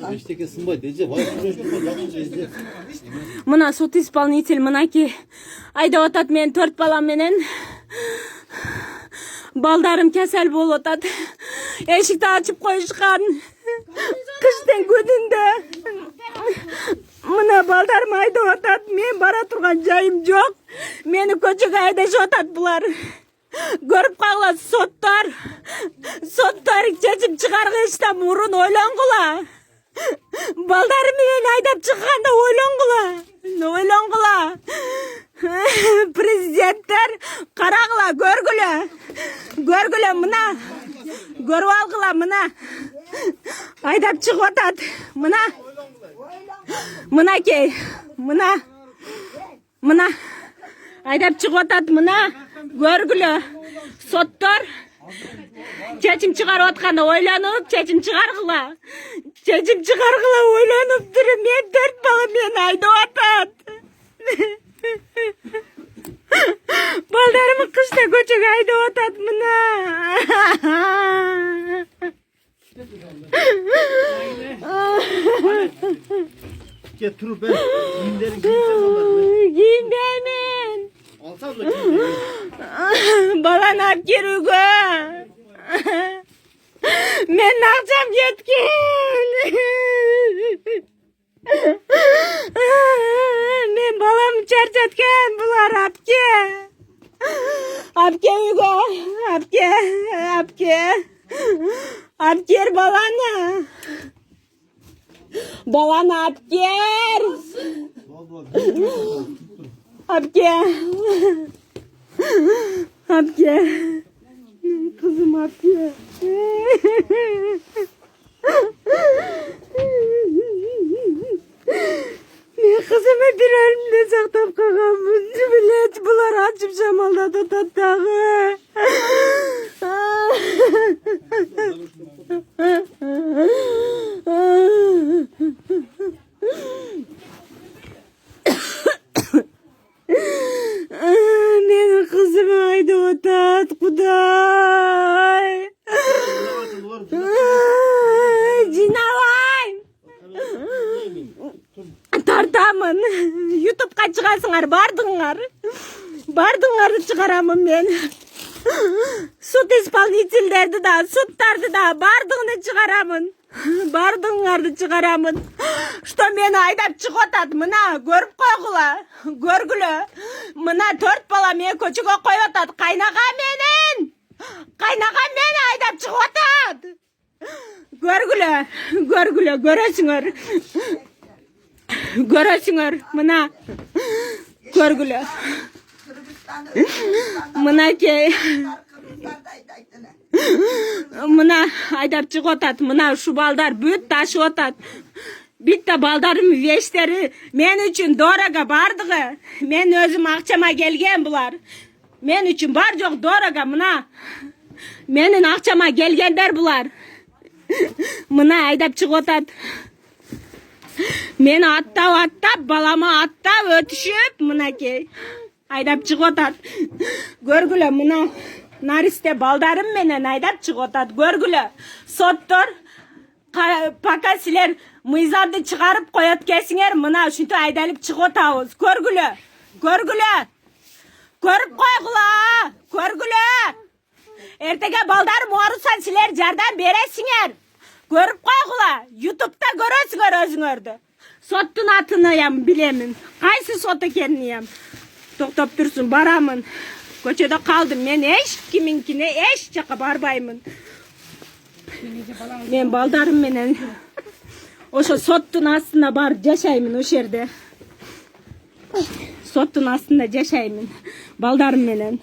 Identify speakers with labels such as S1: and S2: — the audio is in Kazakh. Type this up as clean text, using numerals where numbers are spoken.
S1: Eşteki sınbay diyece. Vay yakın
S2: Mına sot исполнитель мынакей айдап атат мен 4 балам менен. Балдарым кесел болуп атат. Эшикти ачып коюшкан. Кыштын күнүндө. Мына балдарым айдап атат. Мен бара турган жайым жок. Мени көчөгө айдашып атат булар. Көрүп калгыла соттар. Соттар чечим чыгаргычта мурун ойлонгула. Балдарым менен айдап чыкканда ойлонгула. Президенттер карагыла, көргүлө мына. Көрүп алгыла мына. Айдап чыгып атат. Мынакей. Мына. Айдап чыгып атат мына. Көргүлө. Соттор чечим чыгарып атканда ойлонуп, чечим чыгаргыла ойлонуп туруп, мен 4 бала мени айдап атат. Балдарымы кышта көчөгө айдап атат мына.
S1: Gel turup ben giyimlerin
S2: Giyinbeymin.
S1: alsam da giyimlerin.
S2: Balаны алып келүүгө. Менин акчам кеткен. Мен балам чарчаткан, булар апке. Апке үйгө. Апкер баланы. Баланы апкер. Апке. Kızım apke. Men kızımı bir elimde saktap kalgamın. Bilet bular açıp şamaldadı tattağı. Benim kızım ayda otat kuday. Жиналайын. Тартамын. YouTube'га чыгасыңар, бардыңарды чыгарамын мен. Суд исполнительдерди да, судтарды да бардыгын чыгарамын. Что мени айдап чыгып атат, мына көрүп койгула. Көргүлө. Мына 4 бала мени көчөгө коюп атат. Кайнагам мени айдап чыгып атат. Көргүлө, көрөсүңөр, мына. Көргүлө. Мынакей. Мына айдап чыгып атат. Мына ушу балдар бүт ташып атат. Битте балдарым вештери мен үчүн дорого бардыгы. Мен өзүм акчама келген булар. Мен үчүн бар жок дорого мына. Менин акчама келгендер булар. Мына айдап чыгып атат. Мени аттап, баламы аттап өтүшүп, мынакей. Айдап чыгып атат. Көргүлө мына. Наристе балдарым менен айдап чыгып атат. Көргүлө. Соттор пока силер мыйзамды чыгарып коет кесиңер, мына ушинтип айдалып чыгып атабыз. Көргүлө. Көрүп койгула. Эртеге балдарым ооруса силер жардам бересиңер. Көрүп койгула. YouTube'да көрөсүңөр өзүңөрдү. Соттун атын билемин. Кайсы сот экенин токтоп турсун, барамын. Көчөдө калдым. Мен эч жака барбаймын. Мен балдарым менен ошо соттун астында бар жашаймын ошол жерде. Соттун астында жашаймын балдарым менен.